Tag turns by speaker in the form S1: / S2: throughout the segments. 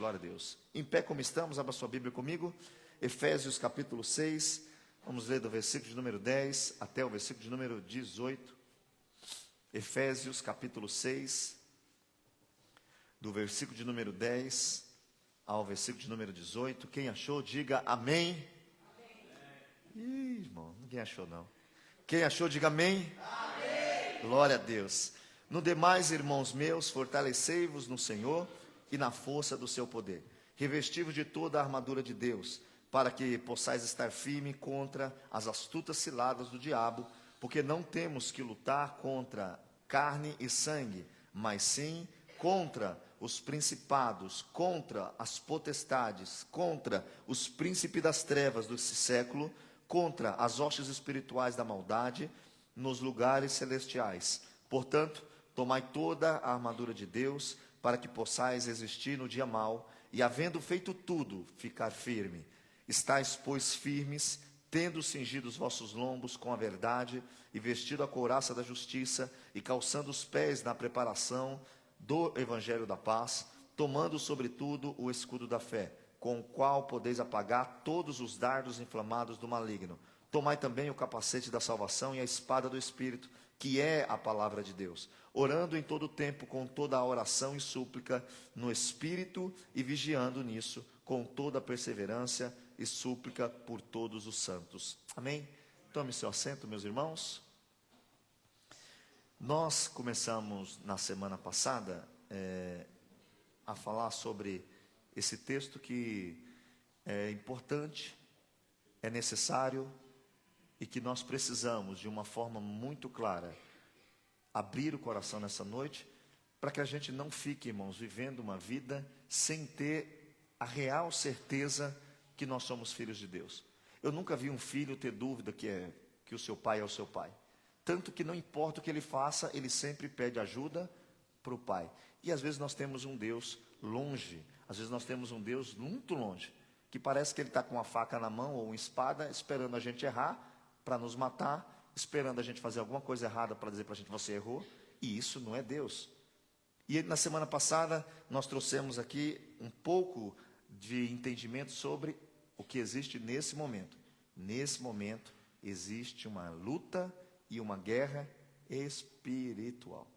S1: glória a Deus. Em pé como estamos, abra sua Bíblia comigo. Efésios capítulo 6, vamos ler do versículo de número 10 até o versículo de número 18. Efésios capítulo 6, do versículo de número 10 ao versículo de número 18. Quem achou, diga amém. Ih, irmão, ninguém achou não. Quem achou, diga amém. Amém. Glória a Deus. No demais, irmãos meus, fortalecei-vos no Senhor e na força do seu poder. Revesti-vos de toda a armadura de Deus, para que possais estar firme contra as astutas ciladas do diabo, porque não temos que lutar contra carne e sangue, mas sim contra os principados, contra as potestades, contra os príncipes das trevas desse século, contra as hostes espirituais da maldade nos lugares celestiais. Portanto, tomai toda a armadura de Deus, para que possais resistir no dia mau, e havendo feito tudo, ficar firme. Estais, pois, firmes, tendo cingido os vossos lombos com a verdade, e vestido a couraça da justiça, e calçando os pés na preparação do evangelho da paz, tomando sobretudo o escudo da fé, com o qual podeis apagar todos os dardos inflamados do maligno. Tomai também o capacete da salvação e a espada do Espírito, que é a palavra de Deus, orando em todo o tempo com toda a oração e súplica no Espírito, e vigiando nisso com toda a perseverança e súplica por todos os santos. Amém? Tome seu assento, meus irmãos. Nós começamos na semana passada a falar sobre esse texto que é importante, é necessário e que nós precisamos, de uma forma muito clara, abrir o coração nessa noite, para que a gente não fique, irmãos, vivendo uma vida sem ter a real certeza que nós somos filhos de Deus. Eu nunca vi um filho ter dúvida que o seu pai é o seu pai. Tanto que não importa o que ele faça, ele sempre pede ajuda para o pai. E às vezes nós temos um Deus longe, às vezes nós temos um Deus muito longe, que parece que ele está com uma faca na mão ou uma espada, esperando a gente errar, para nos matar, esperando a gente fazer alguma coisa errada para dizer para a gente, você errou, e isso não é Deus. E na semana passada, nós trouxemos aqui um pouco de entendimento sobre o que existe nesse momento. Nesse momento, existe uma luta e uma guerra espiritual.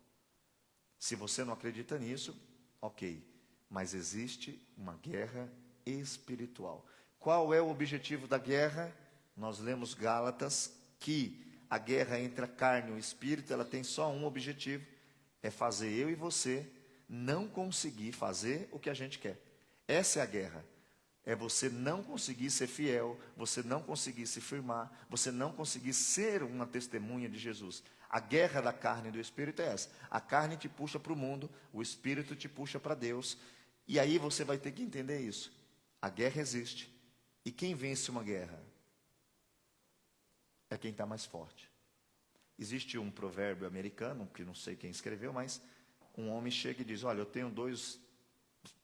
S1: Se você não acredita nisso, ok, mas existe uma guerra espiritual. Qual é o objetivo da guerra? Nós lemos Gálatas que a guerra entre a carne e o espírito, ela tem só um objetivo, é fazer eu e você não conseguir fazer o que a gente quer. Essa é a guerra. É você não conseguir ser fiel, você não conseguir se firmar, você não conseguir ser uma testemunha de Jesus. A guerra da carne e do espírito é essa. A carne te puxa para o mundo, o espírito te puxa para Deus. E aí você vai ter que entender isso. A guerra existe. E quem vence uma guerra? É quem está mais forte. Existe um provérbio americano, que não sei quem escreveu, mas um homem chega e diz, olha, eu tenho dois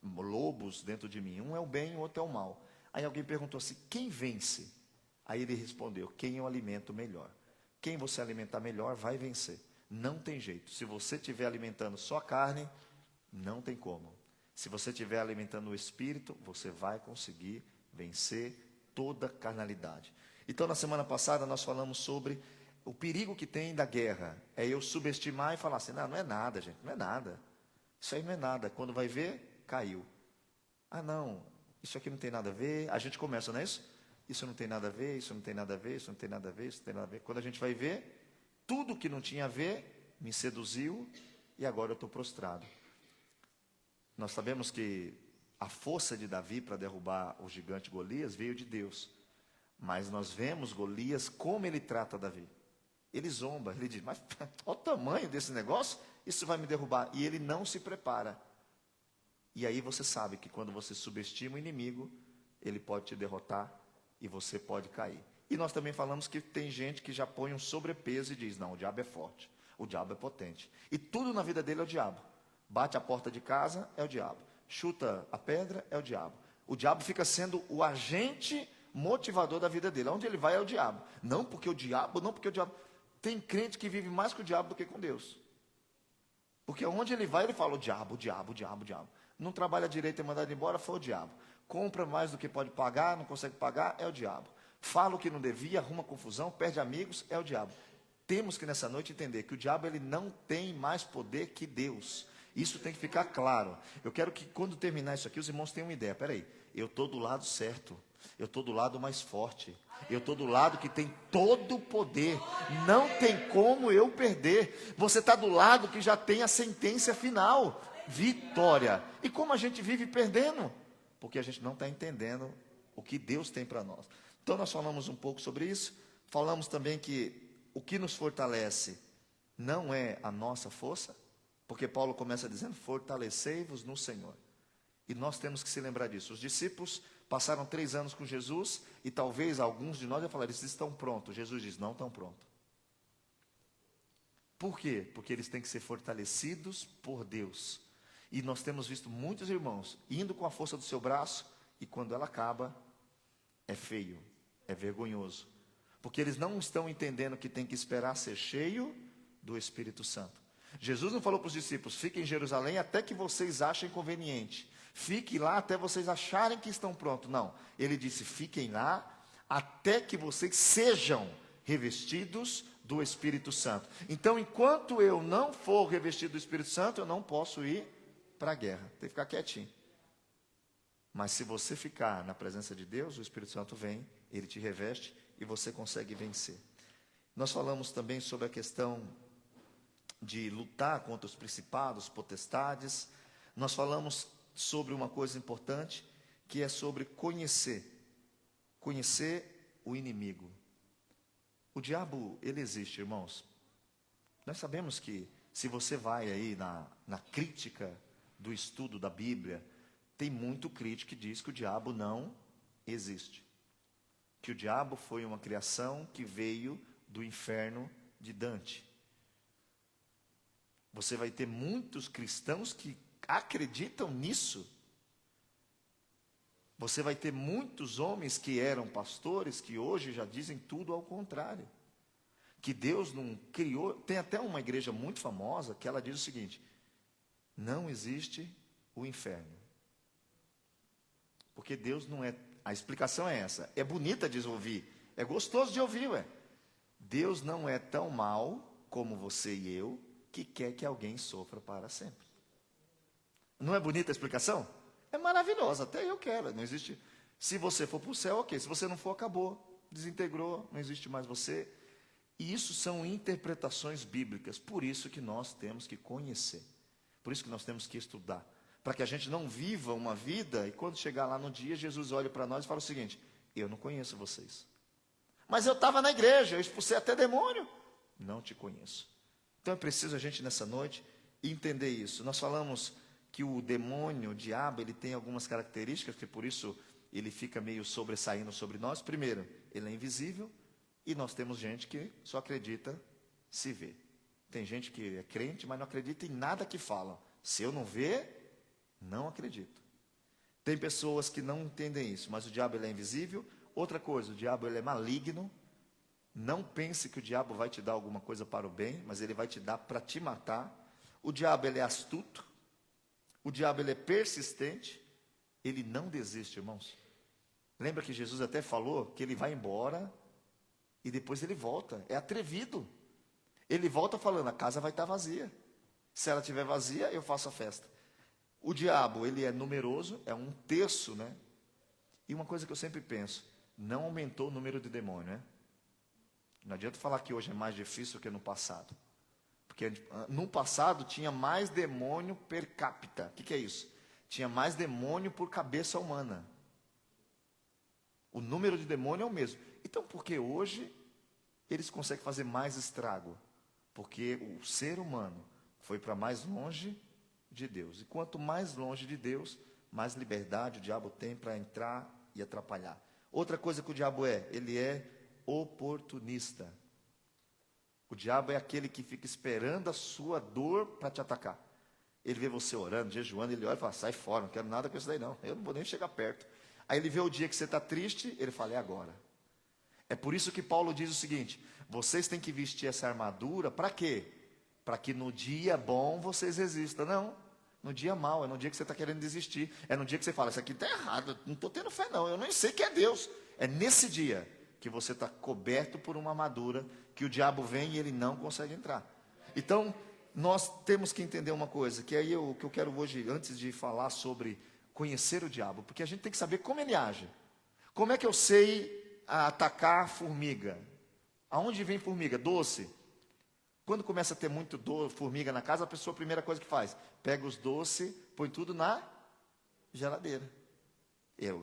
S1: lobos dentro de mim, um é o bem e o outro é o mal. Aí alguém perguntou assim, quem vence? Aí ele respondeu, quem eu alimento melhor. Quem você alimentar melhor vai vencer. Não tem jeito. Se você estiver alimentando só a carne, não tem como. Se você estiver alimentando o espírito, você vai conseguir vencer toda carnalidade. Então, na semana passada, nós falamos sobre o perigo que tem da guerra. É eu subestimar e falar assim, não é nada, gente, não é nada. Isso aí não é nada. Quando vai ver, caiu. Ah, não, isso aqui não tem nada a ver. A gente começa, não é isso? Isso não tem nada a ver, isso não tem nada a ver, isso não tem nada a ver, isso não tem nada a ver. Quando a gente vai ver, tudo que não tinha a ver, me seduziu e agora eu estou prostrado. Nós sabemos que a força de Davi para derrubar o gigante Golias veio de Deus. Mas nós vemos Golias, como ele trata Davi. Ele zomba, ele diz, mas olha o tamanho desse negócio, isso vai me derrubar. E ele não se prepara. E aí você sabe que quando você subestima o inimigo, ele pode te derrotar e você pode cair. E nós também falamos que tem gente que já põe um sobrepeso e diz, não, o diabo é forte, o diabo é potente. E tudo na vida dele é o diabo. Bate a porta de casa, é o diabo. Chuta a pedra, é o diabo. O diabo fica sendo o agente motivador da vida dele. Onde ele vai é o diabo. Não porque o diabo. Tem crente que vive mais com o diabo do que com Deus. Porque onde ele vai, ele fala o diabo, o diabo, o diabo, o diabo. Não trabalha direito, é mandado embora, foi o diabo. Compra mais do que pode pagar, não consegue pagar, é o diabo. Fala o que não devia, arruma confusão, perde amigos, é o diabo. Temos que nessa noite entender que o diabo ele não tem mais poder que Deus. Isso tem que ficar claro. Eu quero que quando terminar isso aqui, os irmãos tenham uma ideia. Peraí, eu estou do lado certo. Eu estou do lado mais forte. Eu estou do lado que tem todo o poder. Não tem como eu perder. Você está do lado que já tem a sentença final. Vitória. E como a gente vive perdendo? Porque a gente não está entendendo o que Deus tem para nós. Então nós falamos um pouco sobre isso. Falamos também que o que nos fortalece não é a nossa força. Porque Paulo começa dizendo, fortalecei-vos no Senhor. E nós temos que se lembrar disso. Os discípulos passaram 3 anos com Jesus, e talvez alguns de nós já falaram, eles estão prontos. Jesus diz, não estão prontos. Por quê? Porque eles têm que ser fortalecidos por Deus. E nós temos visto muitos irmãos indo com a força do seu braço, e quando ela acaba, é feio, é vergonhoso. Porque eles não estão entendendo que tem que esperar ser cheio do Espírito Santo. Jesus não falou para os discípulos, fiquem em Jerusalém até que vocês achem conveniente. Fiquem lá até vocês acharem que estão prontos. Não, ele disse, fiquem lá até que vocês sejam revestidos do Espírito Santo. Então, enquanto eu não for revestido do Espírito Santo, eu não posso ir para a guerra. Tem que ficar quietinho. Mas se você ficar na presença de Deus, o Espírito Santo vem, ele te reveste e você consegue vencer. Nós falamos também sobre a questão de lutar contra os principados, potestades. Nós falamos sobre uma coisa importante, que é sobre conhecer o inimigo. O diabo, ele existe, irmãos. Nós sabemos que, se você vai aí na crítica do estudo da Bíblia, tem muito crítico que diz que o diabo não existe. Que o diabo foi uma criação que veio do inferno de Dante. Você vai ter muitos cristãos que acreditam nisso. Você vai ter muitos homens que eram pastores, que hoje já dizem tudo ao contrário. Que Deus não criou. Tem até uma igreja muito famosa que ela diz o seguinte: não existe o inferno. Porque Deus não é. A explicação é essa. É bonita de ouvir. É gostoso de ouvir, ué. Deus não é tão mau como você e eu, que quer que alguém sofra para sempre. Não é bonita a explicação? É maravilhosa, até eu quero. Não existe. Se você for para o céu, ok. Se você não for, acabou. Desintegrou, não existe mais você. E isso são interpretações bíblicas. Por isso que nós temos que conhecer. Por isso que nós temos que estudar. Para que a gente não viva uma vida, e quando chegar lá no dia, Jesus olha para nós e fala o seguinte: eu não conheço vocês. Mas eu estava na igreja, eu expulsei até demônio. Não te conheço. Então é preciso a gente nessa noite entender isso. Nós falamos que o demônio, o diabo, ele tem algumas características, que por isso ele fica meio sobressaindo sobre nós. Primeiro, ele é invisível, e nós temos gente que só acredita se vê. Tem gente que é crente, mas não acredita em nada que falam. Se eu não ver, não acredito. Tem pessoas que não entendem isso, mas o diabo ele é invisível. Outra coisa, o diabo ele é maligno. Não pense que o diabo vai te dar alguma coisa para o bem, mas ele vai te dar para te matar. O diabo ele é astuto. O diabo ele é persistente. Ele não desiste, irmãos. Lembra que Jesus até falou que ele vai embora e depois ele volta. É atrevido. Ele volta falando, a casa vai estar vazia. Se ela estiver vazia, eu faço a festa. O diabo, ele é numeroso, é 1/3, né? E uma coisa que eu sempre penso, não aumentou o número de demônios, né? Não adianta falar que hoje é mais difícil que no passado. Porque no passado tinha mais demônio per capita. O que é isso? Tinha mais demônio por cabeça humana. O número de demônio é o mesmo. Então, por que hoje eles conseguem fazer mais estrago? Porque o ser humano foi para mais longe de Deus. E quanto mais longe de Deus, mais liberdade o diabo tem para entrar e atrapalhar. Outra coisa que o diabo é, ele é oportunista. O diabo é aquele que fica esperando a sua dor para te atacar. Ele vê você orando, jejuando, ele olha e fala, sai fora, não quero nada com isso daí não, eu não vou nem chegar perto. Aí ele vê o dia que você está triste, ele fala, é agora. É por isso que Paulo diz o seguinte, vocês têm que vestir essa armadura, para quê? Para que no dia bom vocês resistam. Não, no dia mau, é no dia que você está querendo desistir, é no dia que você fala, isso aqui está errado, não estou tendo fé não, eu nem sei que é Deus. É nesse dia que você está coberto por uma armadura, que o diabo vem e ele não consegue entrar. Então, nós temos que entender uma coisa, que aí o que eu quero hoje, antes de falar sobre conhecer o diabo, porque a gente tem que saber como ele age. Como é que eu sei atacar formiga? Aonde vem formiga? Doce. Quando começa a ter muito formiga na casa, a pessoa, a primeira coisa que faz, pega os doces, põe tudo na geladeira.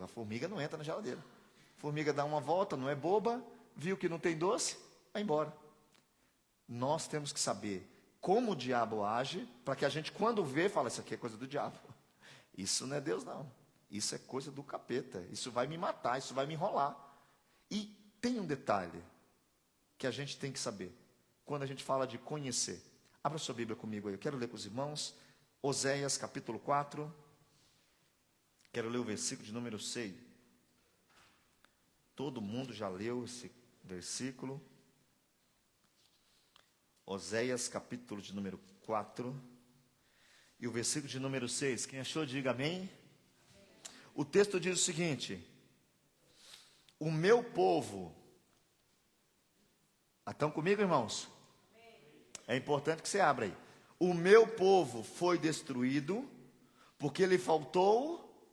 S1: A formiga não entra na geladeira. A formiga dá uma volta, não é boba, viu que não tem doce, vai embora. Nós temos que saber como o diabo age, para que a gente, quando vê, fala, isso aqui é coisa do diabo. Isso não é Deus, não. Isso é coisa do capeta. Isso vai me matar, isso vai me enrolar. E tem um detalhe que a gente tem que saber, quando a gente fala de conhecer. Abra sua Bíblia comigo aí, eu quero ler com os irmãos, Oséias capítulo 4, quero ler o versículo de número 6. Todo mundo já leu esse versículo. Oséias capítulo de número 4, e o versículo de número 6, quem achou diga amém. O texto diz o seguinte: o meu povo, estão comigo, irmãos? É importante que você abra aí. O meu povo foi destruído, porque lhe faltou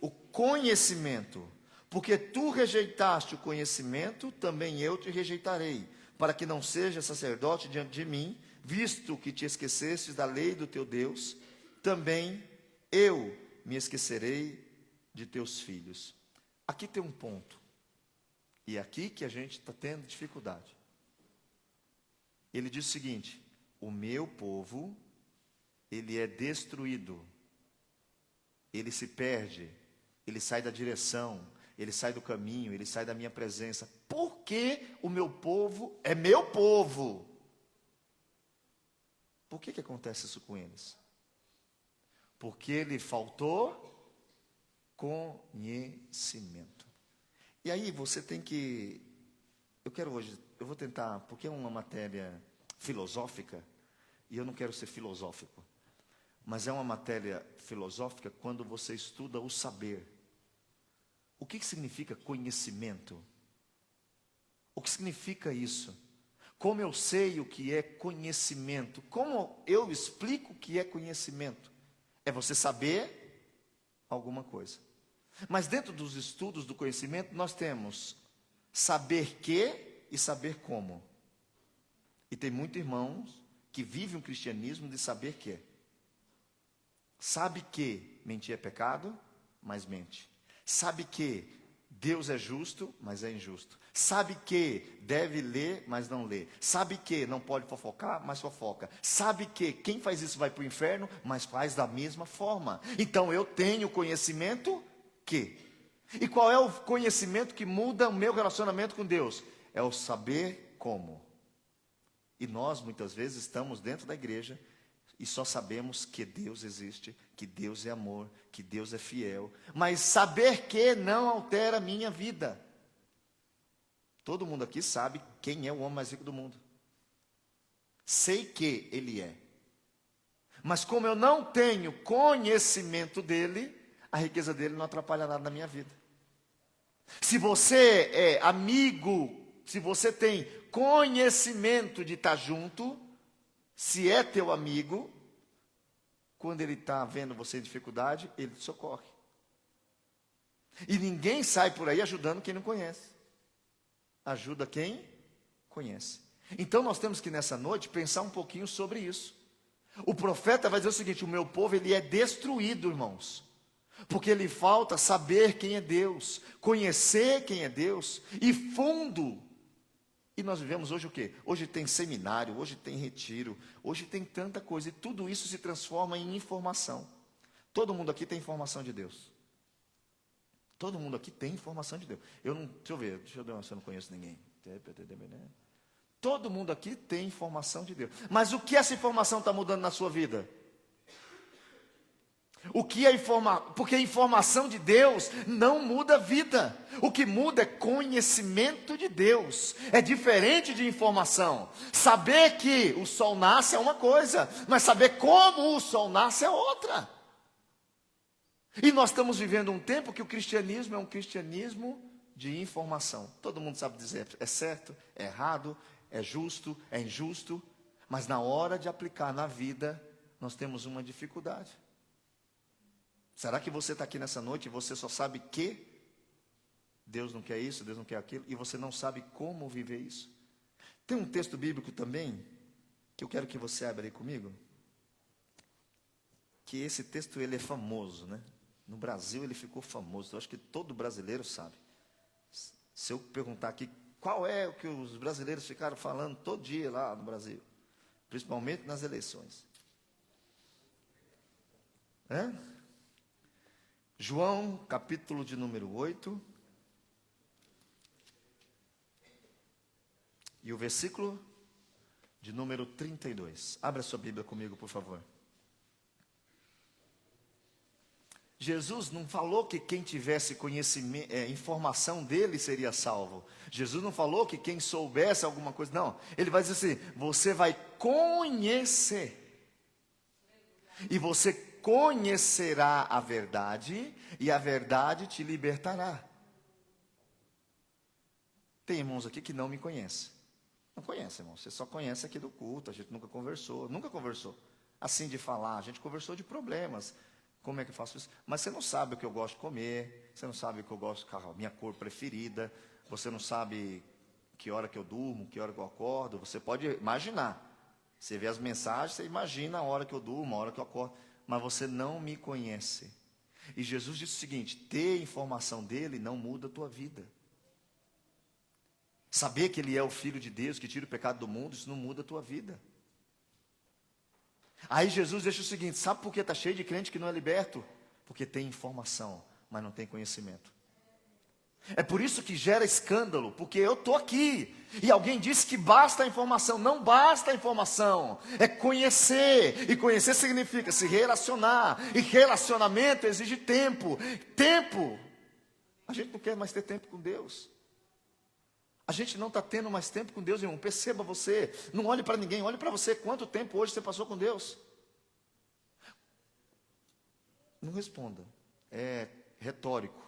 S1: o conhecimento. Porque tu rejeitaste o conhecimento, também eu te rejeitarei, para que não seja sacerdote diante de mim, visto que te esquecestes da lei do teu Deus, também eu me esquecerei de teus filhos. Aqui tem um ponto, e é aqui que a gente está tendo dificuldade. Ele diz o seguinte: o meu povo, ele é destruído, ele se perde, ele sai da direção, ele sai do caminho, ele sai da minha presença. Porque o meu povo é meu povo. Por que acontece isso com eles? Porque lhe faltou conhecimento. E aí você tem que, eu vou tentar, porque é uma matéria filosófica, e eu não quero ser filosófico, mas é uma matéria filosófica quando você estuda o saber. O que significa conhecimento? O que significa isso? Como eu sei o que é conhecimento? Como eu explico o que é conhecimento? É você saber alguma coisa. Mas dentro dos estudos do conhecimento, nós temos saber que e saber como. E tem muitos irmãos que vivem um cristianismo de saber que. Sabe que mentir é pecado, mas mente. Sabe que Deus é justo, mas é injusto. Sabe que deve ler, mas não lê. Sabe que não pode fofocar, mas fofoca. Sabe que quem faz isso vai para o inferno, mas faz da mesma forma. Então eu tenho conhecimento que. E qual é o conhecimento que muda o meu relacionamento com Deus? É o saber como. E nós muitas vezes estamos dentro da igreja e só sabemos que Deus existe, que Deus é amor, que Deus é fiel. Mas saber que não altera a minha vida. Todo mundo aqui sabe quem é o homem mais rico do mundo. Sei que ele é. Mas como eu não tenho conhecimento dele, a riqueza dele não atrapalha nada na minha vida. Se você é amigo, se você tem conhecimento de estar junto, se é teu amigo, quando ele está vendo você em dificuldade, ele te socorre. E ninguém sai por aí ajudando quem não conhece. Ajuda quem conhece. Então nós temos que nessa noite pensar um pouquinho sobre isso. O profeta vai dizer o seguinte: o meu povo ele é destruído, irmãos, porque lhe falta saber quem é Deus, conhecer quem é Deus, e fundo. E nós vivemos hoje o quê? Hoje tem seminário, hoje tem retiro, hoje tem tanta coisa, e tudo isso se transforma em informação. Todo mundo aqui tem informação de Deus. Todo mundo aqui tem informação de Deus. Deixa eu ver se eu não conheço ninguém. Todo mundo aqui tem informação de Deus. Mas o que essa informação está mudando na sua vida? Porque a informação de Deus não muda a vida. O que muda é conhecimento de Deus. É diferente de informação. Saber que o sol nasce é uma coisa, mas saber como o sol nasce é outra. E nós estamos vivendo um tempo que o cristianismo é um cristianismo de informação. Todo mundo sabe dizer é certo, é errado, é justo, é injusto. Mas na hora de aplicar na vida, nós temos uma dificuldade. Será que você está aqui nessa noite e você só sabe que Deus não quer isso, Deus não quer aquilo, e você não sabe como viver isso? Tem um texto bíblico também, que eu quero que você abra aí comigo, que esse texto ele é famoso, né? No Brasil ele ficou famoso, eu acho que todo brasileiro sabe. Se eu perguntar aqui, qual é o que os brasileiros ficaram falando todo dia lá no Brasil? Principalmente nas eleições. João, capítulo de número 8. E o versículo de número 32. Abra sua Bíblia comigo, por favor. Jesus não falou que quem tivesse conhecimento, informação dele seria salvo. Jesus não falou que quem soubesse alguma coisa. Não, ele vai dizer assim, você vai conhecer. E você conhecerá a verdade, e a verdade te libertará. Tem irmãos aqui que não me conhecem. Não conhece, irmão. Você só conhece aqui do culto. A gente nunca conversou. Assim de falar, a gente conversou de problemas. Como é que eu faço isso? Mas você não sabe o que eu gosto de comer. Você não sabe o que eu gosto, a minha cor preferida. Você não sabe que hora que eu durmo, que hora que eu acordo. Você pode imaginar. Você vê as mensagens, você imagina a hora que eu durmo, a hora que eu acordo. Mas você não me conhece. E Jesus disse o seguinte, ter informação dele não muda a tua vida. Saber que ele é o Filho de Deus, que tira o pecado do mundo, isso não muda a tua vida. Aí Jesus deixa o seguinte, sabe por que está cheio de crente que não é liberto? Porque tem informação, mas não tem conhecimento. É por isso que gera escândalo, porque eu estou aqui, e alguém disse que basta a informação. Não basta a informação, é conhecer, e conhecer significa se relacionar, e relacionamento exige tempo. A gente não quer mais ter tempo com Deus. A gente não está tendo mais tempo com Deus, irmão. Perceba você, não olhe para ninguém, olhe para você. Quanto tempo hoje você passou com Deus? Não responda, é retórico.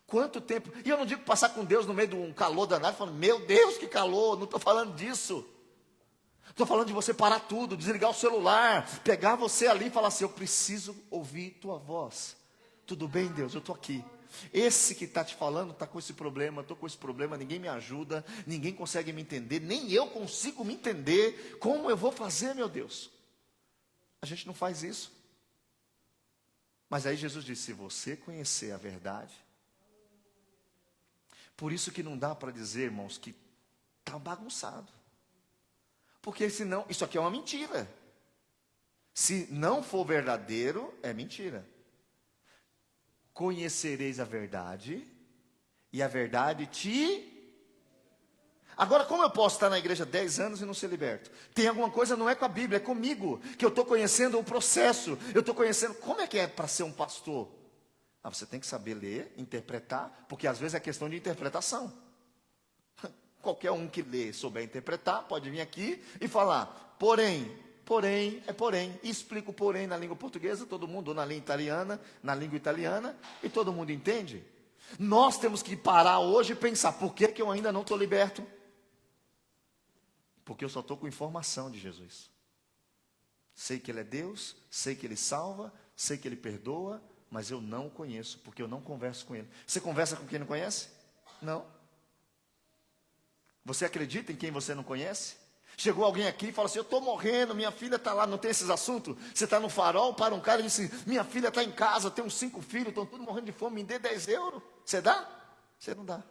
S1: Quanto tempo? E eu não digo passar com Deus no meio de um calor danado, falando, meu Deus, que calor, não estou falando disso. Estou falando de você parar tudo, desligar o celular, pegar você ali e falar assim, eu preciso ouvir tua voz. Tudo bem, Deus, eu estou aqui. Esse que está te falando está com esse problema, estou com esse problema, ninguém me ajuda, ninguém consegue me entender, nem eu consigo me entender. Como eu vou fazer, meu Deus? A gente não faz isso. Mas aí Jesus disse, se você conhecer a verdade, por isso que não dá para dizer, irmãos, que está bagunçado. Porque senão, isso aqui é uma mentira. Se não for verdadeiro, é mentira. Conhecereis a verdade, e a verdade te... Agora, como eu posso estar na igreja 10 anos e não ser liberto? Tem alguma coisa, não é com a Bíblia, é comigo, que eu estou conhecendo o processo, eu estou conhecendo, como é que é para ser um pastor? Você tem que saber ler, interpretar, porque às vezes é questão de interpretação. Qualquer um que lê, souber interpretar, pode vir aqui e falar, porém, e explica o porém na língua portuguesa, todo mundo, ou na língua italiana, e todo mundo entende. Nós temos que parar hoje e pensar, por que eu ainda não estou liberto? Porque eu só estou com informação de Jesus. Sei que Ele é Deus, sei que Ele salva, sei que Ele perdoa, mas eu não o conheço, porque eu não converso com Ele. Você conversa com quem não conhece? Não. Você acredita em quem você não conhece? Chegou alguém aqui e fala assim, eu estou morrendo, minha filha está lá, não tem esses assuntos? Você está no farol, para um cara e diz assim, minha filha está em casa, tem uns 5 filhos, estão todos morrendo de fome, me dê 10 euros. Você dá? Você não dá.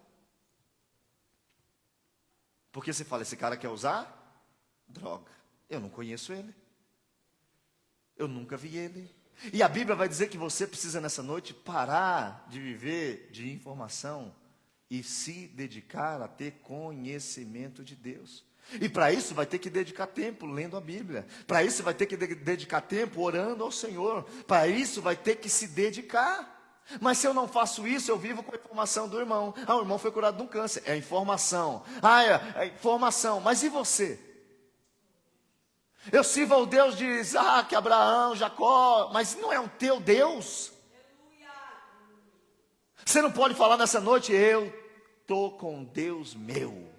S1: Porque você fala, esse cara quer usar droga. Eu não conheço ele. Eu nunca vi ele. E a Bíblia vai dizer que você precisa nessa noite parar de viver de informação e se dedicar a ter conhecimento de Deus. E para isso vai ter que dedicar tempo lendo a Bíblia. Para isso vai ter que dedicar tempo orando ao Senhor. Para isso vai ter que se dedicar. Mas se eu não faço isso, eu vivo com a informação do irmão. O irmão foi curado de um câncer. É informação. É informação. Mas e você? Eu sirvo ao Deus de Isaac, Abraão, Jacó. Mas não é o teu Deus? Você não pode falar nessa noite, eu estou com Deus meu.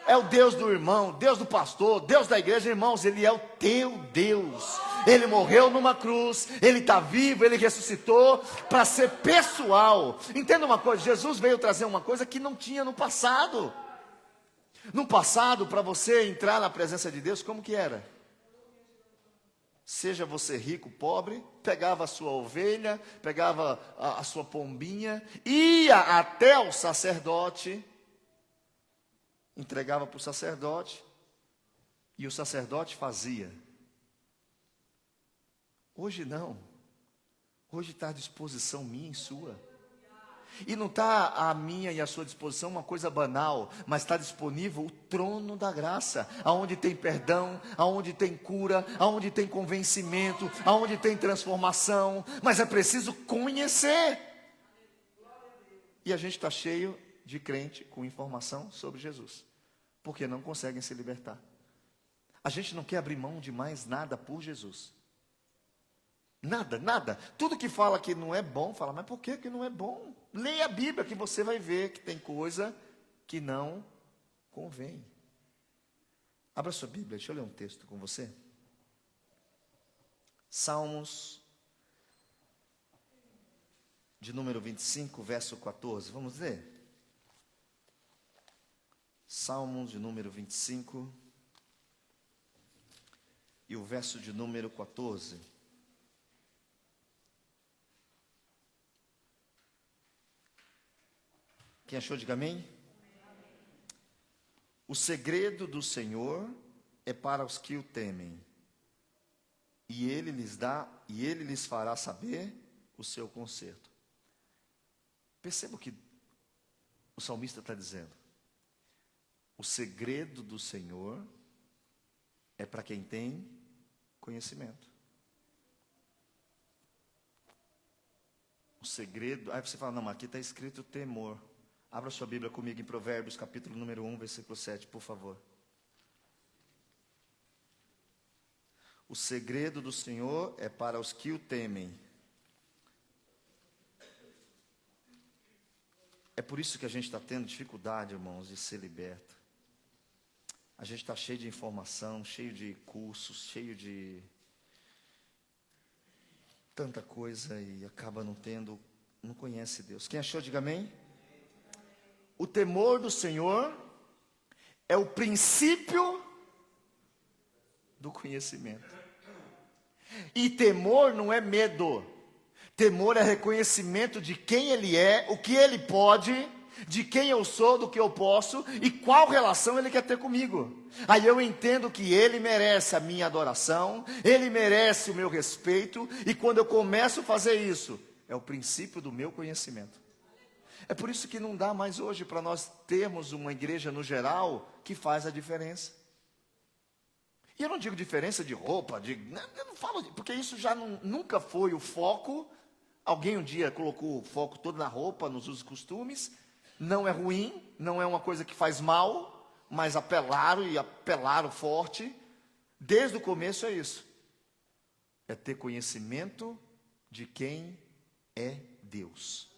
S1: É o Deus do irmão, Deus do pastor, Deus da igreja. Irmãos, Ele é o teu Deus. Ele morreu numa cruz, Ele está vivo, Ele ressuscitou para ser pessoal. Entenda uma coisa, Jesus veio trazer uma coisa que não tinha no passado. No passado, para você entrar na presença de Deus, como que era? Seja você rico, pobre, pegava a sua ovelha, pegava a sua pombinha, ia até o sacerdote, entregava para o sacerdote, e o sacerdote fazia. Hoje não. Hoje está à disposição minha e sua. E não está a minha e a sua disposição uma coisa banal, mas está disponível o trono da graça, aonde tem perdão, aonde tem cura, aonde tem convencimento, aonde tem transformação, mas é preciso conhecer. E a gente está cheio de crente com informação sobre Jesus, porque não conseguem se libertar. A gente não quer abrir mão de mais nada por Jesus. Nada, nada. Tudo que fala que não é bom, fala, mas por que que não é bom? Leia a Bíblia que você vai ver que tem coisa que não convém. Abra sua Bíblia, deixa eu ler um texto com você. Salmos, de número 25, verso 14. Vamos ler? Salmos de número 25 e o verso de número 14. Quem achou, diga amém. O segredo do Senhor é para os que o temem, e Ele lhes fará saber o seu conserto. Perceba o que o salmista está dizendo. O segredo do Senhor é para quem tem conhecimento. O segredo, aí você fala, não, mas aqui está escrito temor. Abra sua Bíblia comigo em Provérbios, capítulo número 1, versículo 7, por favor. O segredo do Senhor é para os que o temem. É por isso que a gente está tendo dificuldade, irmãos, de ser liberto. A gente está cheio de informação, cheio de cursos, cheio de tanta coisa e acaba não conhece Deus. Quem achou, diga amém. O temor do Senhor é o princípio do conhecimento. E temor não é medo. Temor é reconhecimento de quem Ele é, o que Ele pode, de quem eu sou, do que eu posso e qual relação Ele quer ter comigo. Aí eu entendo que Ele merece a minha adoração, Ele merece o meu respeito, e quando eu começo a fazer isso, é o princípio do meu conhecimento. É por isso que não dá mais hoje para nós termos uma igreja no geral que faz a diferença. E eu não digo diferença de roupa, eu não falo, porque isso já nunca foi o foco. Alguém um dia colocou o foco todo na roupa, nos usos e costumes. Não é ruim, não é uma coisa que faz mal, mas apelaram forte. Desde o começo é isso. É ter conhecimento de quem é Deus.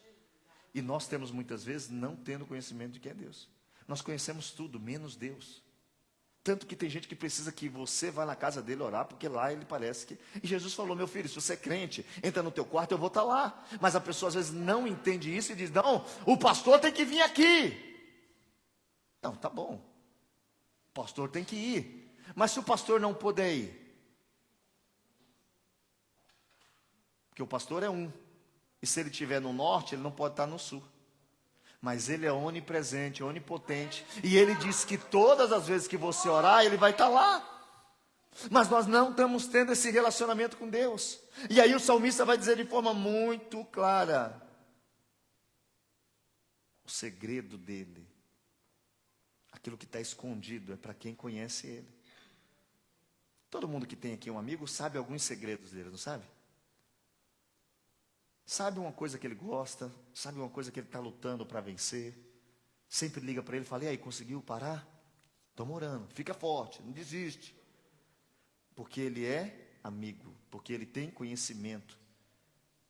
S1: E nós temos muitas vezes não tendo conhecimento de quem é Deus. Nós conhecemos tudo, menos Deus. Tanto que tem gente que precisa que você vá na casa dele orar, porque lá ele parece que... E Jesus falou, meu filho, se você é crente, entra no teu quarto, eu vou estar lá. Mas a pessoa às vezes não entende isso e diz, não, o pastor tem que vir aqui. Não, tá bom. O pastor tem que ir. Mas se o pastor não puder ir? Porque o pastor é um. E se ele estiver no norte, ele não pode estar no sul. Mas Ele é onipresente, onipotente. E Ele diz que todas as vezes que você orar, Ele vai estar lá. Mas nós não estamos tendo esse relacionamento com Deus. E aí o salmista vai dizer de forma muito clara: o segredo dele, Aquilo que está escondido é para quem conhece Ele. Todo mundo que tem aqui um amigo sabe alguns segredos dele, não sabe? Sabe uma coisa que ele gosta, sabe uma coisa que ele está lutando para vencer. Sempre liga para ele e fala: e aí, conseguiu parar? Estou orando, fica forte, não desiste. Porque ele é amigo, porque ele tem conhecimento.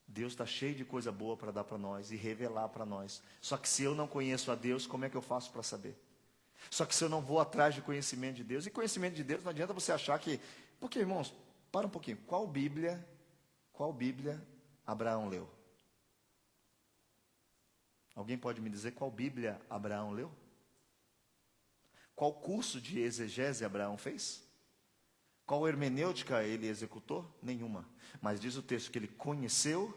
S1: Deus está cheio de coisa boa para dar para nós e revelar para nós. Só que se eu não conheço a Deus, como é que eu faço para saber? Só que se eu não vou atrás de conhecimento de Deus, e conhecimento de Deus não adianta você achar que... Porque, irmãos, para um pouquinho, qual Bíblia Abraão leu? Alguém pode me dizer qual Bíblia Abraão leu? Qual curso de exegese Abraão fez? Qual hermenêutica ele executou? Nenhuma. Mas diz o texto que ele conheceu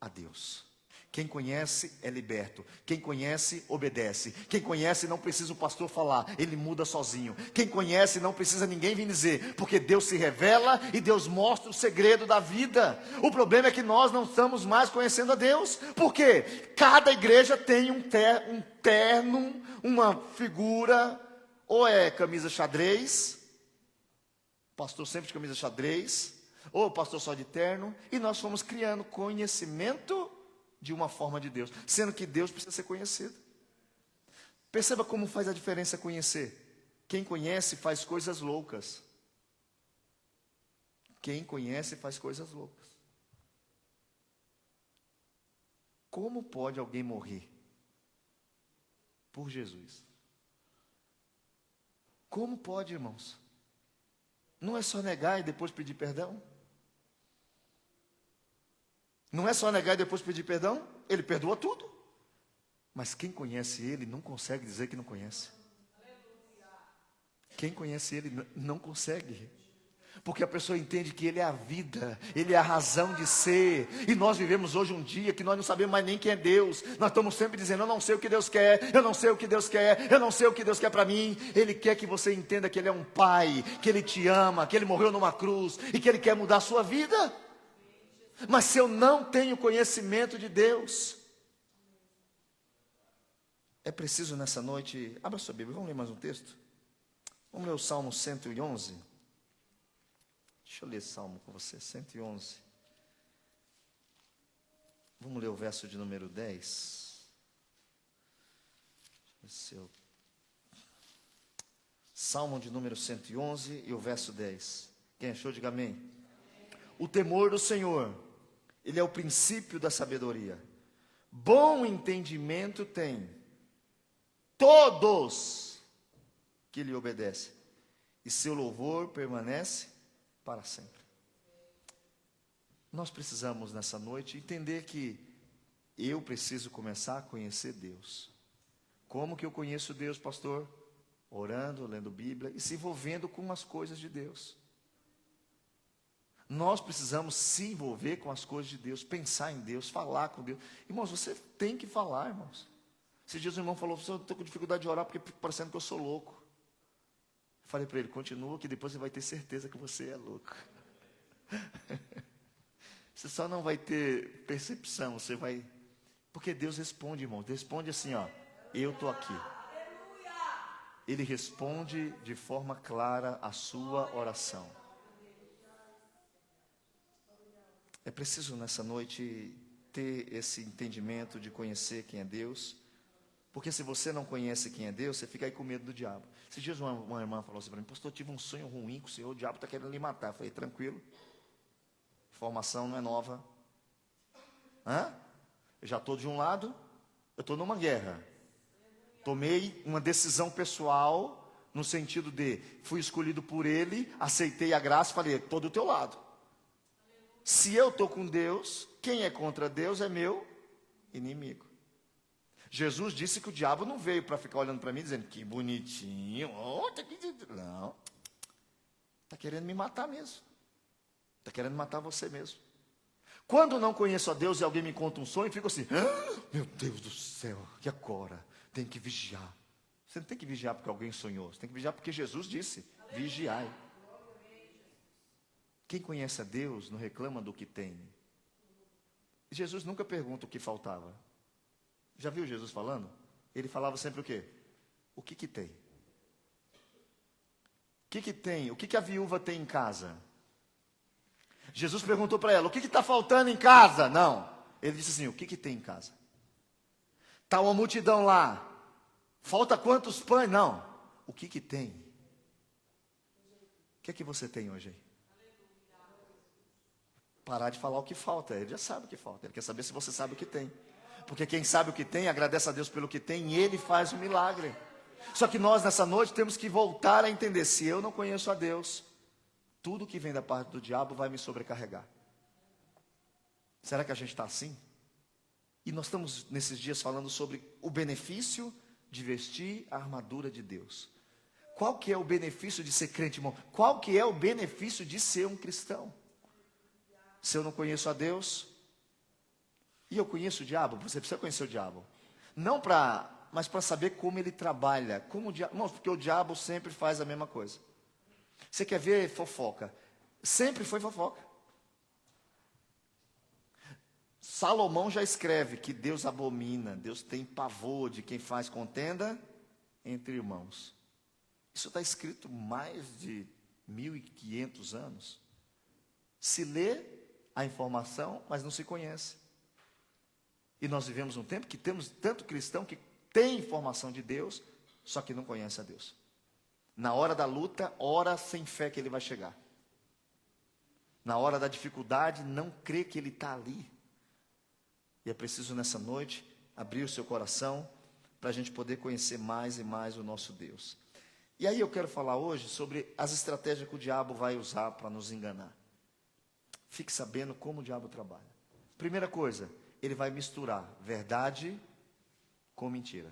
S1: a Deus. Quem conhece é liberto. Quem conhece, obedece. Quem conhece não precisa o pastor falar, ele muda sozinho. Quem conhece não precisa ninguém vir dizer, porque Deus se revela e Deus mostra o segredo da vida. O problema é que nós não estamos mais conhecendo a Deus. Por quê? Cada igreja tem um terno, uma figura, ou é camisa xadrez, pastor sempre de camisa xadrez, ou pastor só de terno, e nós fomos criando conhecimento de uma forma de Deus, sendo que Deus precisa ser conhecido. Perceba como faz a diferença conhecer. Quem conhece faz coisas loucas. Quem conhece faz coisas loucas. Como pode alguém morrer por Jesus? Como pode, irmãos? Não é só negar e depois pedir perdão? Não é só negar e depois pedir perdão? Ele perdoa tudo. Mas quem conhece Ele não consegue dizer que não conhece. Quem conhece Ele não consegue. Porque a pessoa entende que Ele é a vida, Ele é a razão de ser. E nós vivemos hoje um dia que nós não sabemos mais nem quem é Deus. Nós estamos sempre dizendo: eu não sei o que Deus quer, eu não sei o que Deus quer, eu não sei o que Deus quer para mim. Ele quer que você entenda que Ele é um Pai, que Ele te ama, que Ele morreu numa cruz e que Ele quer mudar a sua vida. Mas se eu não tenho conhecimento de Deus, é preciso nessa noite... Abra sua Bíblia, vamos ler mais um texto? Vamos ler o Salmo 111. Deixa eu ler esse Salmo com você, 111. Vamos ler o verso de número 10. Deixa eu ver se eu... Salmo de número 111 e o verso 10. Quem achou, diga amém. O temor do Senhor, Ele é o princípio da sabedoria. Bom entendimento tem todos que lhe obedecem, e seu louvor permanece para sempre. Nós precisamos nessa noite entender que eu preciso começar a conhecer Deus. Como que eu conheço Deus, pastor? Orando, lendo Bíblia e se envolvendo com as coisas de Deus. Nós precisamos se envolver com as coisas de Deus, pensar em Deus, falar com Deus. Irmãos, você tem que falar, irmãos. Esses dias o irmão falou: eu estou com dificuldade de orar porque fica parecendo que eu sou louco. Eu falei para ele: continua que depois você vai ter certeza que você é louco. Você só não vai ter percepção, você vai... Porque Deus responde, irmão. Responde assim, ó: eu estou aqui. Ele responde de forma clara a sua oração. É preciso nessa noite ter esse entendimento de conhecer quem é Deus. Porque se você não conhece quem é Deus, você fica aí com medo do diabo. Esses dias uma irmã falou assim para mim: pastor, eu tive um sonho ruim com o Senhor, o diabo está querendo lhe matar. Eu falei: tranquilo, informação não é nova. Eu já estou de um lado, eu estou numa guerra. Tomei uma decisão pessoal, no sentido de, fui escolhido por Ele, aceitei a graça e falei: estou do teu lado. Se eu estou com Deus, quem é contra Deus é meu inimigo. Jesus disse que o diabo não veio para ficar olhando para mim dizendo: que bonitinho, não, está querendo me matar mesmo, está querendo matar você mesmo. Quando não conheço a Deus e alguém me conta um sonho, eu fico assim: meu Deus do céu, e agora? Tem que vigiar. Você não tem que vigiar porque alguém sonhou, você tem que vigiar porque Jesus disse: vigiai. Quem conhece a Deus não reclama do que tem. Jesus nunca pergunta o que faltava. Já viu Jesus falando? Ele falava sempre o quê? O que tem? que tem? O que a viúva tem em casa? Jesus perguntou para ela, o que está faltando em casa? Não. Ele disse assim, o que tem em casa? Está uma multidão lá. Falta quantos pães? Não. O que tem? O que você tem hoje aí? Parar de falar o que falta. Ele já sabe o que falta. Ele quer saber se você sabe o que tem. Porque quem sabe o que tem, agradece a Deus pelo que tem, e Ele faz o milagre. Só que nós nessa noite temos que voltar a entender, se eu não conheço a Deus, tudo que vem da parte do diabo vai me sobrecarregar. Será que a gente está assim? E nós estamos nesses dias falando sobre o benefício de vestir a armadura de Deus. Qual que é o benefício de ser crente, irmão? Qual que é o benefício de ser um cristão? Se eu não conheço a Deus, e eu conheço o diabo, você precisa conhecer o diabo. Não mas para saber como ele trabalha. Como o diabo, irmãos, porque o diabo sempre faz a mesma coisa. Você quer ver fofoca? Sempre foi fofoca. Salomão já escreve que Deus abomina, Deus tem pavor de quem faz contenda entre irmãos. Isso está escrito mais de 1500 anos. Se lê a informação, mas não se conhece. E nós vivemos um tempo que temos tanto cristão que tem informação de Deus, só que não conhece a Deus. Na hora da luta, ora sem fé que Ele vai chegar. Na hora da dificuldade, não crê que Ele está ali. E é preciso nessa noite abrir o seu coração para a gente poder conhecer mais e mais o nosso Deus. E aí eu quero falar hoje sobre as estratégias que o diabo vai usar para nos enganar. Fique sabendo como o diabo trabalha. Primeira coisa, ele vai misturar verdade com mentira.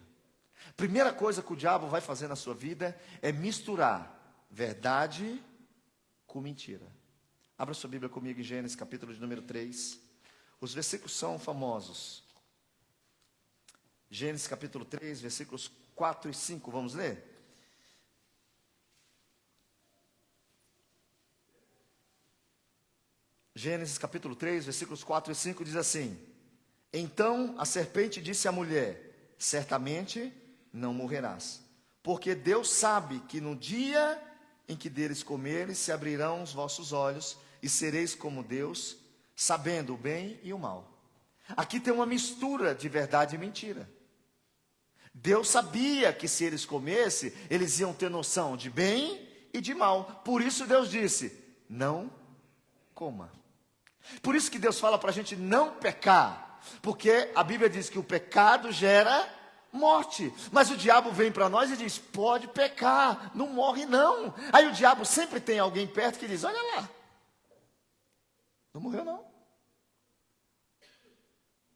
S1: Primeira coisa que o diabo vai fazer na sua vida é misturar verdade com mentira. Abra sua Bíblia comigo em Gênesis capítulo de número 3. Os versículos são famosos. Gênesis capítulo 3, versículos 4 e 5, vamos ler? Gênesis capítulo 3, versículos 4 e 5 diz assim: Então a serpente disse à mulher, certamente não morrerás, porque Deus sabe que no dia em que deles comeres, se abrirão os vossos olhos, e sereis como Deus, sabendo o bem e o mal. Aqui tem uma mistura de verdade e mentira. Deus sabia que se eles comessem, eles iam ter noção de bem e de mal. Por isso Deus disse, não coma. Por isso que Deus fala para a gente não pecar. Porque a Bíblia diz que o pecado gera morte. Mas o diabo vem para nós e diz, pode pecar, não morre não. Aí o diabo sempre tem alguém perto que diz, olha lá, não morreu não.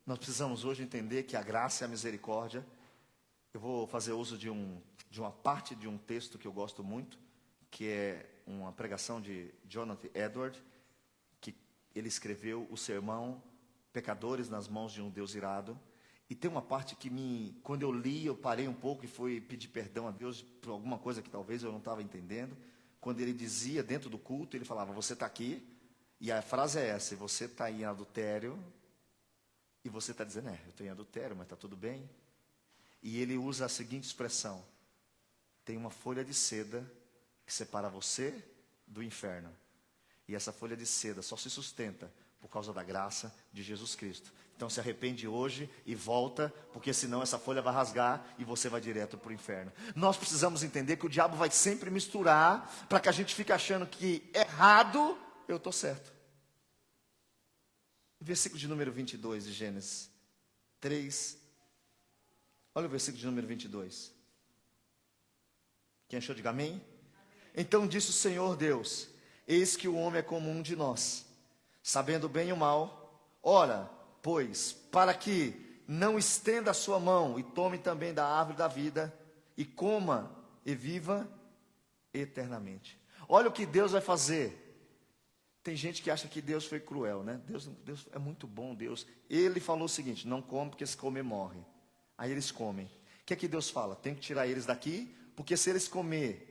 S1: Nós precisamos hoje entender que a graça e a misericórdia. Eu vou fazer uso de uma parte de um texto que eu gosto muito, que é uma pregação de Jonathan Edwards, que ele escreveu o sermão Pecadores nas mãos de um Deus irado. E tem uma parte que quando eu li, eu parei um pouco e fui pedir perdão a Deus por alguma coisa que talvez eu não estava entendendo. Quando ele dizia dentro do culto, ele falava, você está aqui, e a frase é essa, você está em adultério, e você está dizendo, eu estou em adultério, mas está tudo bem. E ele usa a seguinte expressão, tem uma folha de seda que separa você do inferno. E essa folha de seda só se sustenta por causa da graça de Jesus Cristo. Então se arrepende hoje e volta, porque senão essa folha vai rasgar e você vai direto para o inferno. Nós precisamos entender que o diabo vai sempre misturar, para que a gente fique achando que errado, eu estou certo. Versículo de número 22 de Gênesis 3. Olha o versículo de número 22. Quem achou, diga amém. Então disse o Senhor Deus, eis que o homem é como um de nós, sabendo o bem e o mal. Ora, pois, para que não estenda a sua mão e tome também da árvore da vida, e coma e viva eternamente. Olha o que Deus vai fazer. Tem gente que acha que Deus foi cruel, né? Deus é muito bom, Deus. Ele falou o seguinte, não come, porque se comer morre. Aí eles comem. O que é que Deus fala? Tem que tirar eles daqui, porque se eles comer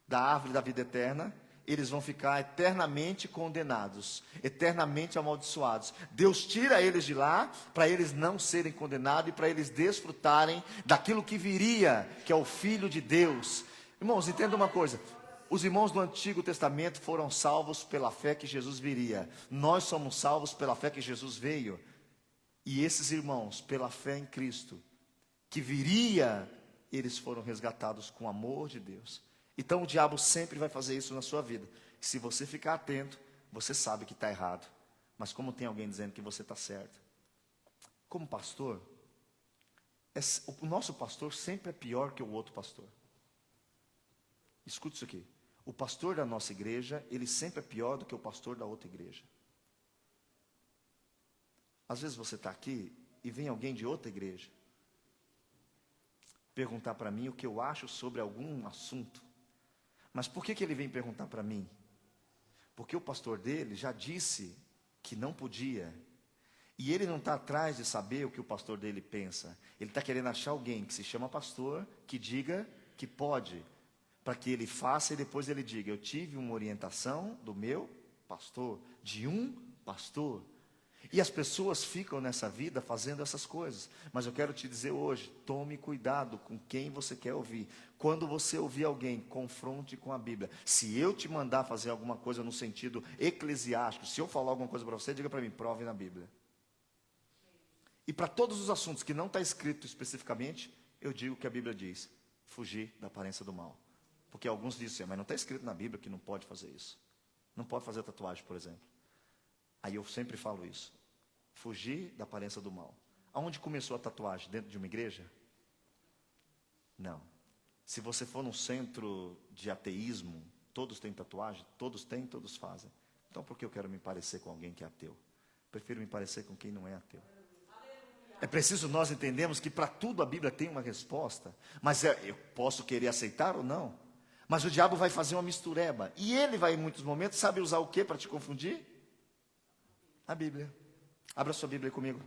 S1: da árvore da vida eterna, eles vão ficar eternamente condenados, eternamente amaldiçoados. Deus tira eles de lá, para eles não serem condenados e para eles desfrutarem daquilo que viria, que é o Filho de Deus. Irmãos, entenda uma coisa, Os irmãos do Antigo Testamento foram salvos pela fé que Jesus viria. Nós somos salvos pela fé que Jesus veio. E esses irmãos, pela fé em Cristo, que viria, eles foram resgatados com o amor de Deus. Então o diabo sempre vai fazer isso na sua vida. Se você ficar atento, você sabe que está errado. Mas como tem alguém dizendo que você está certo? Como pastor, o nosso pastor sempre é pior que o outro pastor. Escute isso aqui. O pastor da nossa igreja, ele sempre é pior do que o pastor da outra igreja. Às vezes você está aqui e vem alguém de outra igreja perguntar para mim o que eu acho sobre algum assunto. Mas por que ele vem perguntar para mim? Porque o pastor dele já disse que não podia. E ele não está atrás de saber o que o pastor dele pensa. Ele está querendo achar alguém que se chama pastor, que diga que pode, para que ele faça e depois ele diga: eu tive uma orientação do meu pastor, de um pastor. E as pessoas ficam nessa vida fazendo essas coisas. Mas eu quero te dizer hoje, tome cuidado com quem você quer ouvir. Quando você ouvir alguém, confronte com a Bíblia. Se eu te mandar fazer alguma coisa no sentido eclesiástico, se eu falar alguma coisa para você, diga para mim, prove na Bíblia. E para todos os assuntos que não está escrito especificamente, eu digo que a Bíblia diz: fugir da aparência do mal. Porque alguns dizem, mas não está escrito na Bíblia que não pode fazer isso. Não pode fazer tatuagem, por exemplo. Aí eu sempre falo isso. Fugir da aparência do mal. Aonde começou a tatuagem? Dentro de uma igreja? Não. Se você for num centro de ateísmo, todos têm tatuagem? Todos têm, todos fazem. Então por que eu quero me parecer com alguém que é ateu? Prefiro me parecer com quem não é ateu. É preciso nós entendermos que para tudo a Bíblia tem uma resposta. Mas eu posso querer aceitar ou não. Mas o diabo vai fazer uma mistureba. E ele vai, em muitos momentos, sabe usar o que para te confundir? A Bíblia. Abra sua Bíblia aí comigo.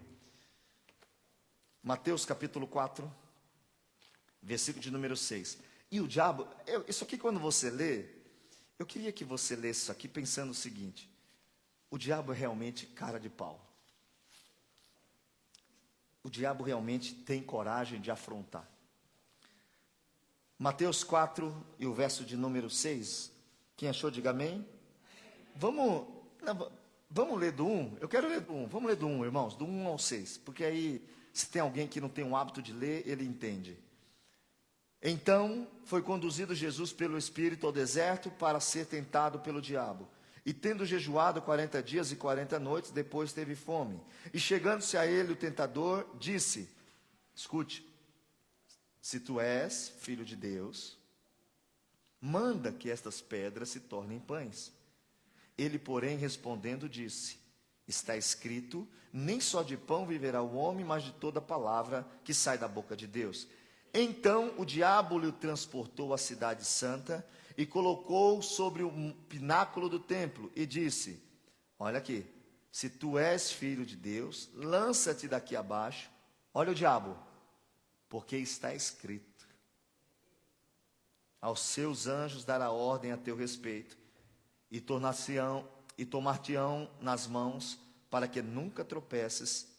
S1: Mateus capítulo 4, versículo de número 6. E o diabo, isso aqui quando você lê, eu queria que você lesse isso aqui pensando o seguinte: o diabo é realmente cara de pau. O diabo realmente tem coragem de afrontar. Mateus 4 e o verso de número 6. Quem achou, diga amém. Vamos ler do 1. Eu quero ler do 1. Vamos ler do 1, irmãos, do 1 ao 6. Porque aí, se tem alguém que não tem o hábito de ler, ele entende. Então, foi conduzido Jesus pelo Espírito ao deserto para ser tentado pelo diabo. E tendo jejuado 40 dias e 40 noites, depois teve fome. E chegando-se a ele o tentador, disse: escute, se tu és filho de Deus, manda que estas pedras se tornem pães. Ele, porém, respondendo, disse: está escrito, nem só de pão viverá o homem, mas de toda palavra que sai da boca de Deus. Então o diabo lhe transportou à cidade santa e colocou sobre o pináculo do templo e disse: olha aqui, se tu és filho de Deus, lança-te daqui abaixo. Olha o diabo, porque está escrito: aos seus anjos dará ordem a teu respeito, e tomar-te-ão nas mãos, para que nunca tropeces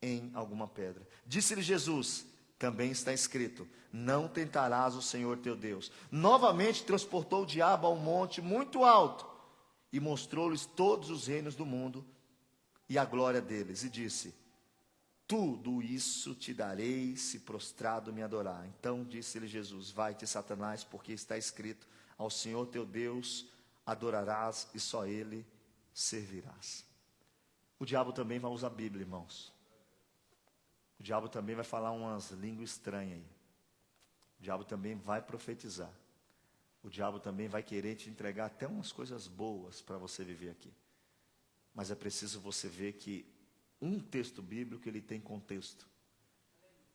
S1: em alguma pedra. Disse-lhe Jesus: também está escrito, não tentarás o Senhor teu Deus. Novamente transportou o diabo a um monte muito alto, e mostrou-lhes todos os reinos do mundo, e a glória deles, e disse: tudo isso te darei, se prostrado me adorar. Então disse-lhe Jesus: vai-te, Satanás, porque está escrito, ao Senhor teu Deus adorarás, e só Ele servirás. O diabo também vai usar a Bíblia, irmãos. O diabo também vai falar umas línguas estranhas aí. O diabo também vai profetizar. O diabo também vai querer te entregar até umas coisas boas para você viver aqui. Mas é preciso você ver que um texto bíblico, ele tem contexto.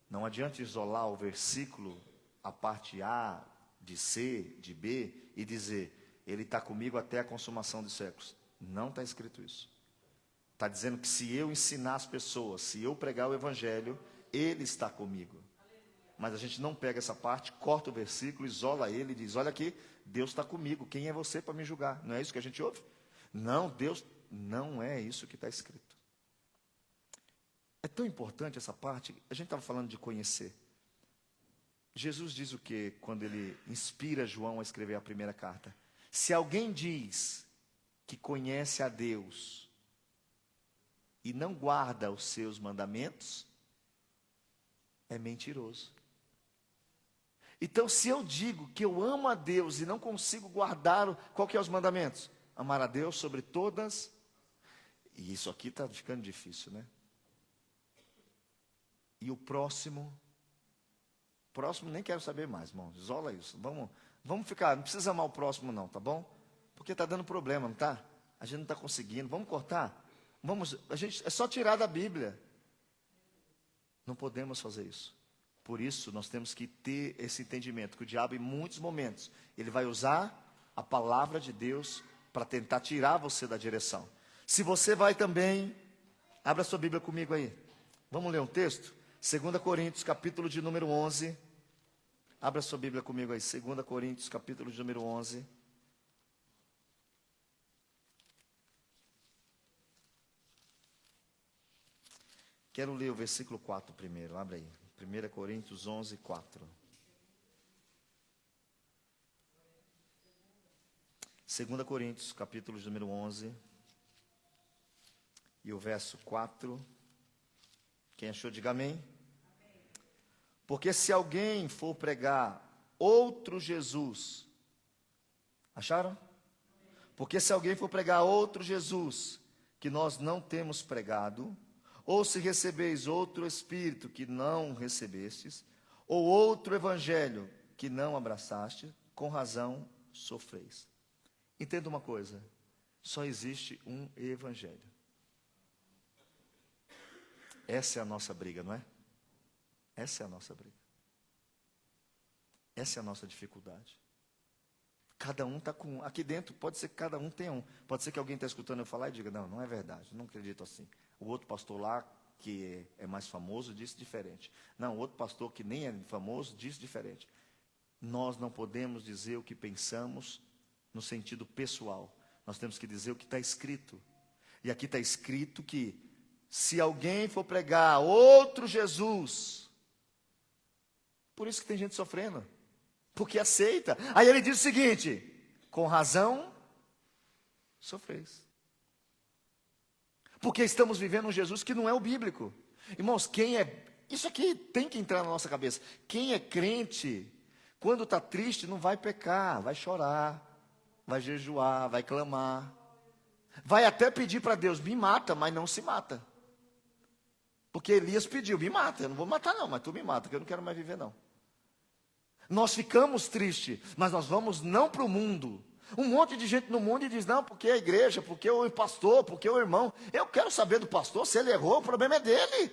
S1: Não adianta isolar o versículo, a parte A, de C, de B, e dizer: ele está comigo até a consumação dos séculos. Não está escrito isso. Está dizendo que se eu ensinar as pessoas, se eu pregar o evangelho, ele está comigo. Mas a gente não pega essa parte, corta o versículo, isola ele e diz: olha aqui, Deus está comigo, quem é você para me julgar? Não é isso que a gente ouve? Não, Deus, não é isso que está escrito. É tão importante essa parte, a gente estava falando de conhecer. Jesus diz o que quando ele inspira João a escrever a primeira carta? Se alguém diz que conhece a Deus e não guarda os seus mandamentos, é mentiroso. Então, se eu digo que eu amo a Deus e não consigo guardar, qual que é os mandamentos? Amar a Deus sobre todas. E isso aqui está ficando difícil, né? E o próximo nem quero saber mais, irmão. Isola isso. Vamos ficar, não precisa amar o próximo não, tá bom? Porque está dando problema, não está? A gente não está conseguindo. Vamos cortar? É só tirar da Bíblia. Não podemos fazer isso. Por isso, nós temos que ter esse entendimento, que o diabo, em muitos momentos, ele vai usar a palavra de Deus para tentar tirar você da direção. Se você vai também, abra sua Bíblia comigo aí. Vamos ler um texto? 2 Coríntios, capítulo de número 11. Abra sua Bíblia comigo aí, 2 Coríntios, capítulo de número 11. Quero ler o versículo 4 primeiro, abre aí. 1 Coríntios 11, 4. 2 Coríntios, capítulo de número 11. E o verso 4. Quem achou, diga amém. Porque se alguém for pregar outro Jesus, acharam? Porque se alguém for pregar outro Jesus, que nós não temos pregado, ou se recebeis outro Espírito que não recebestes, ou outro Evangelho que não abraçaste, com razão sofreis. Entenda uma coisa, só existe um Evangelho. Essa é a nossa briga, não é? Essa é a nossa briga. Essa é a nossa dificuldade. Cada um está com... Aqui dentro, pode ser que cada um tenha um. Pode ser que alguém está escutando eu falar e diga, não, não é verdade, não acredito assim. O outro pastor lá, que é mais famoso, disse diferente. Não, o outro pastor que nem é famoso, disse diferente. Nós não podemos dizer o que pensamos no sentido pessoal. Nós temos que dizer o que está escrito. E aqui está escrito que se alguém for pregar outro Jesus, por isso que tem gente sofrendo, porque aceita. Aí ele diz o seguinte, com razão sofreis. Porque estamos vivendo um Jesus que não é o bíblico. Irmãos, isso aqui tem que entrar na nossa cabeça. Quem é crente, quando está triste, não vai pecar, vai chorar, vai jejuar, vai clamar. Vai até pedir para Deus, me mata, mas não se mata. Porque Elias pediu, me mata, eu não vou matar não, mas tu me mata, que eu não quero mais viver não. Nós ficamos tristes, mas nós vamos não para o mundo. Um monte de gente no mundo e diz, não, porque a igreja, porque o pastor, porque o irmão. Eu quero saber do pastor, se ele errou, o problema é dele.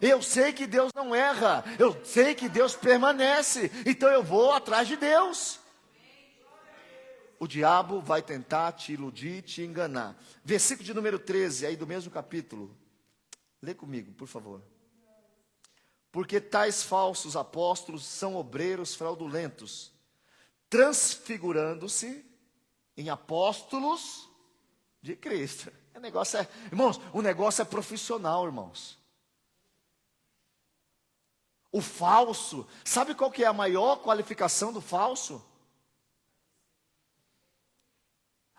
S1: Eu sei que Deus não erra, eu sei que Deus permanece, então eu vou atrás de Deus. O diabo vai tentar te iludir, te enganar. Versículo de número 13, aí do mesmo capítulo. Lê comigo, por favor. Porque tais falsos apóstolos são obreiros fraudulentos, transfigurando-se em apóstolos de Cristo. Irmãos, o negócio é profissional, irmãos. O falso, sabe qual que é a maior qualificação do falso?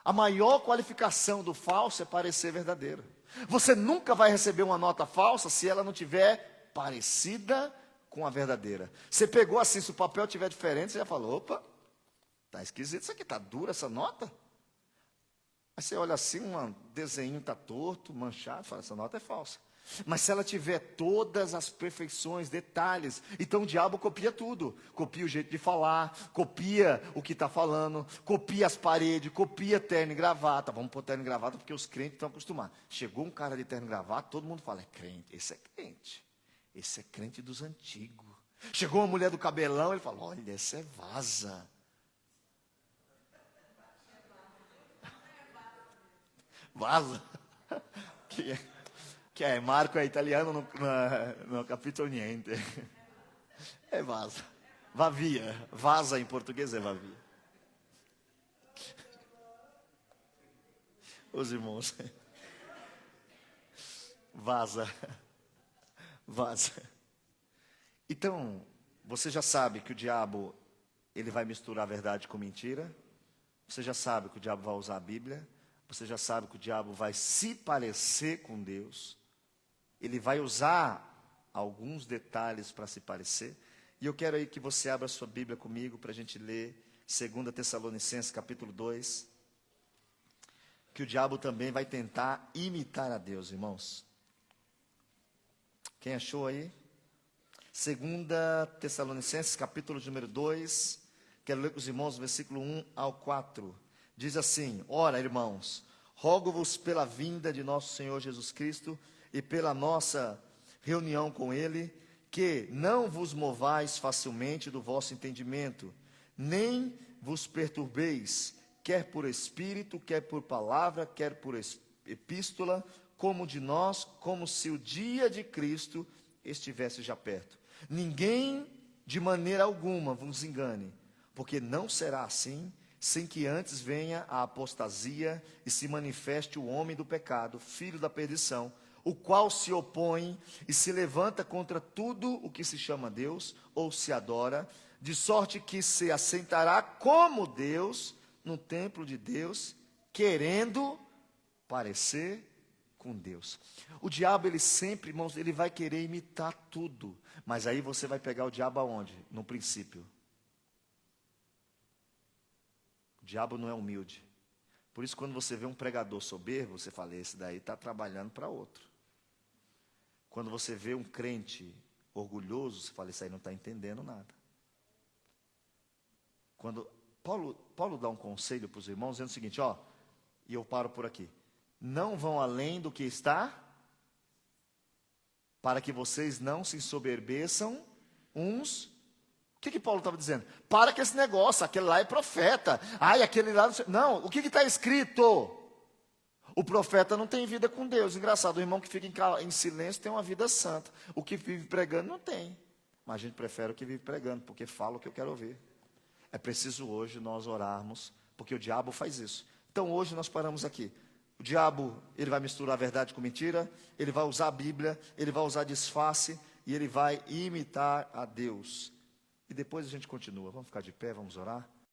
S1: A maior qualificação do falso é parecer verdadeiro. Você nunca vai receber uma nota falsa se ela não tiver parecida com a verdadeira. Você pegou assim, se o papel tiver diferente, você já falou, opa, está esquisito isso aqui, está dura essa nota. Aí você olha assim, um desenho está torto, manchado, fala, essa nota é falsa. Mas se ela tiver todas as perfeições, detalhes, então o diabo copia tudo. Copia o jeito de falar, copia o que está falando, copia as paredes, copia terno e gravata. Vamos pôr terno e gravata porque os crentes estão acostumados. Chegou um cara de terno e gravata, todo mundo fala, é crente, esse é crente. Esse é crente dos antigos. Chegou uma mulher do cabelão, ele fala, olha, essa é vaza. Vaza? Que é Marco é italiano no capitolo niente. É vaza. Vavia. Vaza em português é vavia. Os irmãos. Vaza. Vaza. Então, você já sabe que o diabo, ele vai misturar verdade com mentira. Você já sabe que o diabo vai usar a Bíblia. Você já sabe que o diabo vai se parecer com Deus. Ele vai usar alguns detalhes para se parecer. E eu quero aí que você abra a sua Bíblia comigo para a gente ler 2 Tessalonicenses capítulo 2. Que o diabo também vai tentar imitar a Deus, irmãos. Quem achou aí? 2 Tessalonicenses capítulo número 2. Quero ler com os irmãos o versículo 1 ao 4. Diz assim: Ora, irmãos, rogo-vos pela vinda de nosso Senhor Jesus Cristo e pela nossa reunião com Ele, que não vos movais facilmente do vosso entendimento, nem vos perturbeis, quer por espírito, quer por palavra, quer por epístola, como de nós, como se o dia de Cristo estivesse já perto. Ninguém de maneira alguma vos engane, porque não será assim, sem que antes venha a apostasia e se manifeste o homem do pecado, filho da perdição, o qual se opõe e se levanta contra tudo o que se chama Deus ou se adora, de sorte que se assentará como Deus no templo de Deus, querendo parecer com Deus. O diabo, ele sempre, irmãos, ele vai querer imitar tudo, mas aí você vai pegar o diabo aonde? No princípio. O diabo não é humilde. Por isso, quando você vê um pregador soberbo, você fala, esse daí está trabalhando para outro. Quando você vê um crente orgulhoso, você fala, esse aí não está entendendo nada. Quando Paulo dá um conselho para os irmãos, dizendo o seguinte, ó, e eu paro por aqui. Não vão além do que está, para que vocês não se ensoberbeçam uns. O que Paulo estava dizendo? Para com esse negócio, aquele lá é profeta. Ai, aquele lá... Não, o que está escrito? O profeta não tem vida com Deus. Engraçado, o irmão que fica em silêncio tem uma vida santa. O que vive pregando não tem. Mas a gente prefere o que vive pregando, porque fala o que eu quero ouvir. É preciso hoje nós orarmos, porque o diabo faz isso. Então hoje nós paramos aqui. O diabo, ele vai misturar a verdade com mentira, ele vai usar a Bíblia, ele vai usar disfarce e ele vai imitar a Deus. E depois a gente continua. Vamos ficar de pé, vamos orar?